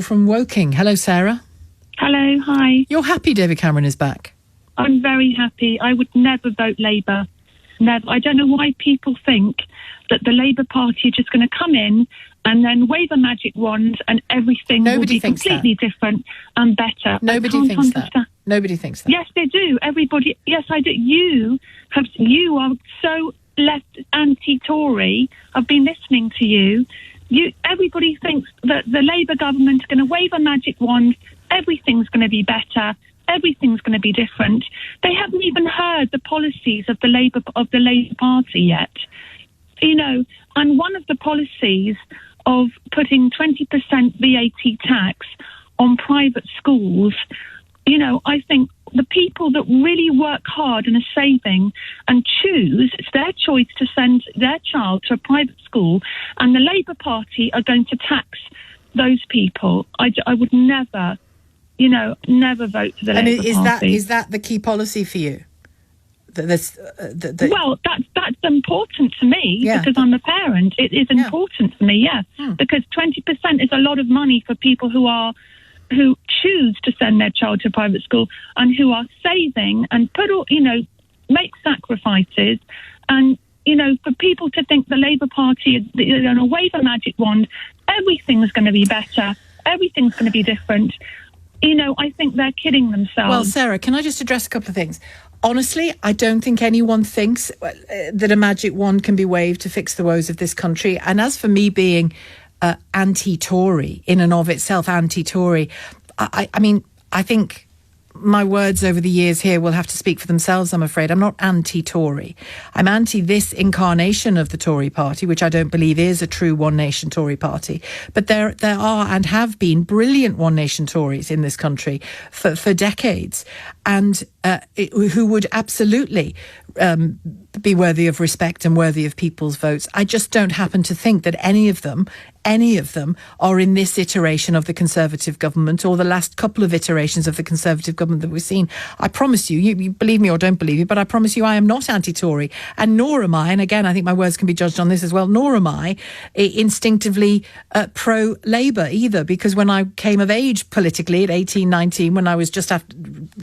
From Woking. Hello, Sarah. Hello, hi. You're happy David Cameron is back? I'm very happy. I would never vote Labour. Never. I don't know why people think that the Labour Party are just going to come in and then wave a magic wand and everything will be completely different and better. Nobody thinks that. Nobody thinks that. Yes, they do. Everybody. Yes, I do. You are so left anti-Tory. I've been listening to you. Everybody thinks that the Labour government are going to wave a magic wand. Everything's going to be better. Everything's going to be different. They haven't even heard the policies of the Labour Party yet. You know, and one of the policies of putting 20% VAT tax on private schools, you know, I think the people that really work hard and are saving and choose, it's their choice to send their child to a private school, and the Labour Party are going to tax those people. I would never, never vote for the Labour Party. Is that the key policy for you? Well, that's important to me because I'm a parent. It is important to me, because 20% is a lot of money for people who choose to send their child to a private school and who are saving and make sacrifices. And, for people to think the Labour Party is going to wave a magic wand, everything's going to be better, everything's going to be different. I think they're kidding themselves. Well, Sarah, can I just address a couple of things? Honestly, I don't think anyone thinks that a magic wand can be waved to fix the woes of this country. And as for me being anti-Tory in and of itself, anti-Tory, I mean, I think my words over the years here will have to speak for themselves, I'm afraid. I'm not anti-Tory. I'm anti this incarnation of the Tory party, which I don't believe is a true one nation Tory party. But there are and have been brilliant one nation Tories in this country for decades, and who would absolutely be worthy of respect and worthy of people's votes. I just don't happen to think that any of them are in this iteration of the Conservative government or the last couple of iterations of the Conservative government that we've seen. I promise you believe me or don't believe me, but I promise you I am not anti-Tory, and nor am I, and again I think my words can be judged on this as well, nor am I instinctively pro-Labour either, because when I came of age politically at 18, 19, when I was just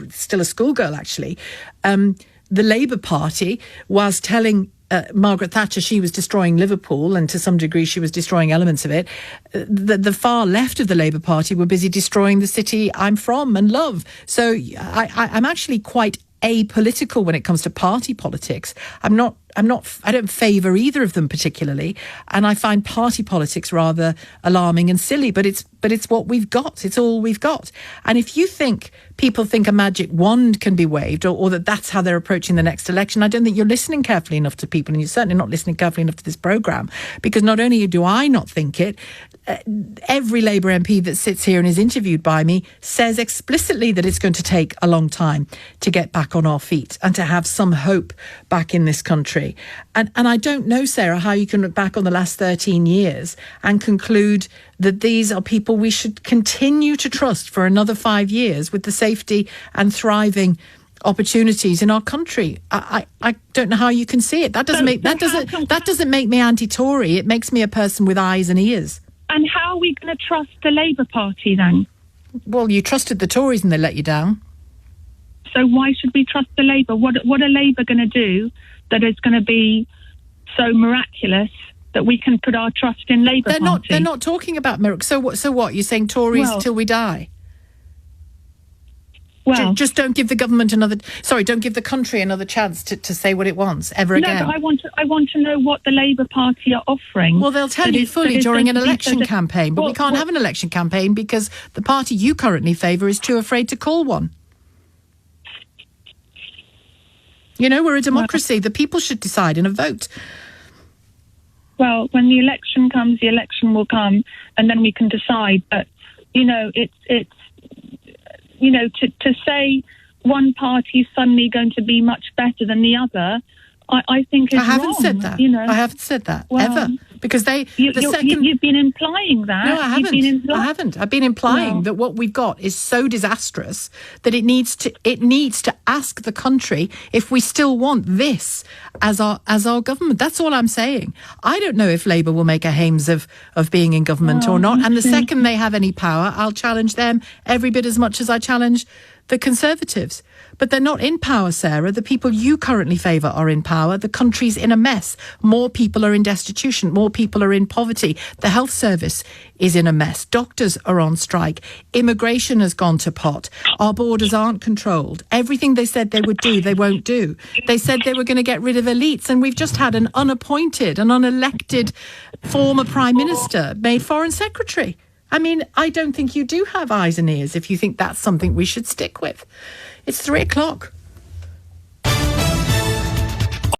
still a schoolgirl actually, the Labour Party was telling Margaret Thatcher she was destroying Liverpool, and to some degree she was destroying elements of it. The far left of the Labour Party were busy destroying the city I'm from and love. So I'm actually quite apolitical when it comes to party politics. I don't favour either of them particularly, and I find party politics rather alarming and silly, but it's what we've got. It's all we've got. And if you think people think a magic wand can be waved, or that that's how they're approaching the next election, I don't think you're listening carefully enough to people, and you're certainly not listening carefully enough to this programme, because not only do I not think it, every Labour MP that sits here and is interviewed by me says explicitly that it's going to take a long time to get back on our feet and to have some hope back in this country. And I don't know, Sarah, how you can look back on the last 13 years and conclude that these are people we should continue to trust for another 5 years with the safety and thriving opportunities in our country. I don't know how you can see it. That doesn't make me anti-Tory. It makes me a person with eyes and ears. And how are we going to trust the Labour Party then? Well, you trusted the Tories and they let you down. So why should we trust the Labour? What are Labour going to do that is going to be so miraculous that we can put our trust in Labour Party? They're not talking about miracles. So what? You're saying Tories till we die? Well, just don't give the government don't give the country another chance to say what it wants ever again. No, but I want to know what the Labour Party are offering. Well, they'll tell you fully during an election campaign, but we can't have an election campaign because the party you currently favour is too afraid to call one. We're a democracy. The people should decide in a vote. Well, when the election comes, the election will come, and then we can decide. But, to say one party is suddenly going to be much better than the other, I think is wrong. I haven't said that. I haven't said that, ever. Because you've been implying that. No, I haven't. I've been implying that what we've got is so disastrous that it needs to ask the country if we still want this as our government. That's all I'm saying. I don't know if Labour will make a hames of being in government or not. And the second they have any power, I'll challenge them every bit as much as I challenge the Conservatives. But they're not in power, Sarah. The people you currently favour are in power. The country's in a mess. More people are in destitution. More people are in poverty. The health service is in a mess. Doctors are on strike. Immigration has gone to pot. Our borders aren't controlled. Everything they said they would do, they won't do. They said they were going to get rid of elites, and we've just had an unappointed, an unelected former Prime Minister made Foreign Secretary. I mean, I don't think you do have eyes and ears if you think that's something we should stick with. It's 3:00.